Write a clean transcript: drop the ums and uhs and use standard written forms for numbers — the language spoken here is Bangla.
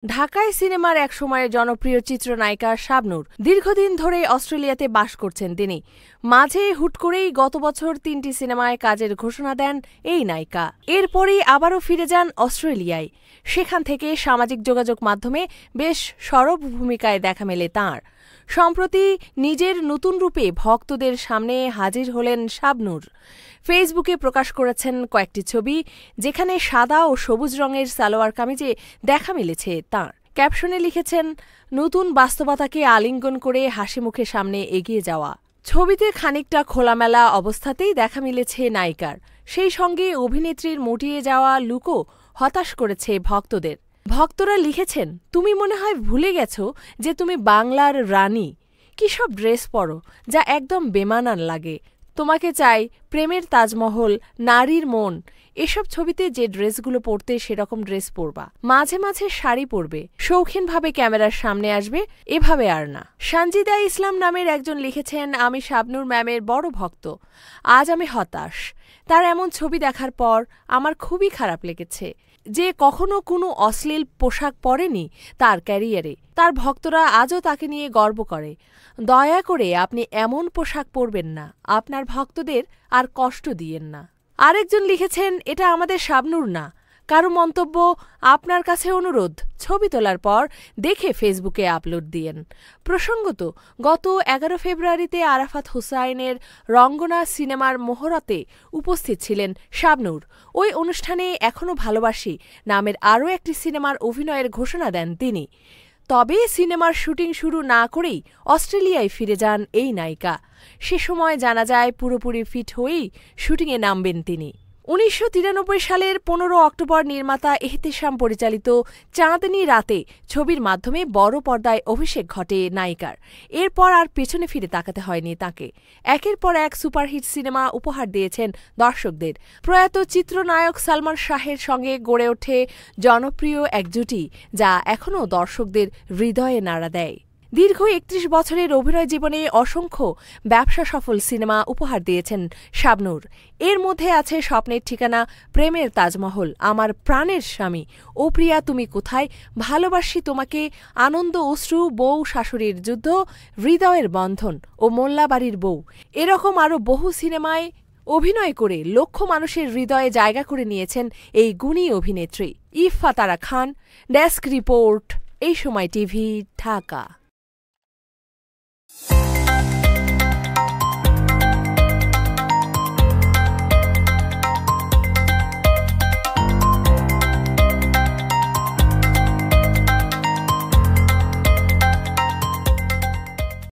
ঢাকায় সিনেমার এক সময়ের জনপ্রিয় চিত্রনায়িকা শাবনূর দীর্ঘদিন ধরে অস্ট্রেলিয়াতে বাস করছেন তিনি। মাঝে হুট করেই গত বছর ৩টি সিনেমায় কাজের ঘোষণা দেন এই নায়িকা। এরপরই আবারও ফিরে যান অস্ট্রেলিয়ায়। সেখান থেকে সামাজিক যোগাযোগ মাধ্যমে বেশ সরব ভূমিকায় দেখা মেলে তাঁর। সম্প্রতি নিজের নতুন রূপে ভক্তদের সামনে হাজির হলেন শাবনূর। ফেসবুকে প্রকাশ করেছেন কয়েকটি ছবি, যেখানে সাদা ও সবুজ রঙের সালোয়ার কামিজে দেখা মিলেছে তাঁর। ক্যাপশনে লিখেছেন, নতুন বাস্তবতাকে আলিঙ্গন করে হাসিমুখে সামনে এগিয়ে যাওয়া। ছবিতে খানিকটা খোলামেলা অবস্থাতেই দেখা মিলেছে নায়িকার। সেই সঙ্গে অভিনেত্রীর মুটিয়ে যাওয়া লুকও হতাশ করেছে ভক্তদের। ভক্তরা লিখেছেন, তুমি মনে হয় ভুলে গেছো যে তুমি বাংলার রানী। কী সব ড্রেস পরো, যা একদম বেমানান লাগে। তোমাকে চাই প্রেমের তাজমহল, নারীর মন। এসব ছবিতে যে ড্রেসগুলো পরতে সেরকম ড্রেস পরবা। মাঝে মাঝে শাড়ি পরবে, শৌখিনভাবে ক্যামেরার সামনে আসবে, এভাবে আর না। সানজিদা ইসলাম নামের একজন লিখেছেন, আমি শাবনূর ম্যামের বড় ভক্ত। আজ আমি হতাশ। তার এমন ছবি দেখার পর আমার খুবই খারাপ লেগেছে যে কখনো কোনো অশ্লীল পোশাক পরেনি তার ক্যারিয়ারে। তার ভক্তরা আজও তাকে নিয়ে গর্ব করে। দয়া করে আপনি এমন পোশাক পরবেন না, আপনার ভক্তদের আর কষ্ট দিয়েন না। আরেকজন লিখেছেন, এটা আমাদের শাবনূর না। কারো মন্তব্য, আপনার কাছে অনুরোধ, ছবি তোলার পর দেখে ফেসবুকে আপলোড দিয়েন। প্রসঙ্গত, গত ১১ ফেব্রুয়ারিতে আরাফাত হুসাইনের রঙ্গনা সিনেমার মহরতে উপস্থিত ছিলেন শাবনূর। ওই অনুষ্ঠানে এখনো ভালোবাসি নামের আরও একটি সিনেমার অভিনয়ের ঘোষণা দেন তিনি। তবে সিনেমার শুটিং শুরু না করেই অস্ট্রেলিয়ায় ফিরে যান এই নায়িকা। সে সময় জানা যায় পুরোপুরি ফিট হয়েই শুটিংয়ে নামবেন তিনি। ১৯৯৩ সালের ১৫ অক্টোবর নির্মাতা এহতেশাম পরিচালিত চাঁদনি রাতে ছবির মাধ্যমে বড় পর্দায় অভিষেক ঘটে নায়িকার। এরপর আর পেছনে ফিরে তাকাতে হয়নি তাঁকে। একের পর এক সুপারহিট সিনেমা উপহার দিয়েছেন দর্শকদের। প্রয়াত চিত্রনায়ক সালমান শাহের সঙ্গে গড়ে ওঠে জনপ্রিয় এক জুটি, যা এখনও দর্শকদের হৃদয়ে নাড়া দেয়। দীর্ঘ ৩১ বছরের অভিনয় জীবনে অসংখ্য ব্যবসা সফল সিনেমা উপহার দিয়েছেন শাবনূর। এর মধ্যে আছে স্বপ্নের ঠিকানা, প্রেমের তাজমহল, আমার প্রাণের স্বামী, ও প্রিয়া তুমি কোথায়, ভালোবাসি তোমাকে, আনন্দ অশ্রু, বউ শাশুড়ির যুদ্ধ, হৃদয়ের বন্ধন ও মোল্লাবাড়ির বউ। এরকম আরও বহু সিনেমায় অভিনয় করে লক্ষ মানুষের হৃদয়ে জায়গা করে নিয়েছেন এই গুণী অভিনেত্রী। ইফফা তারা খান, ডেস্ক রিপোর্ট, এই সময় টিভি, ঢাকা।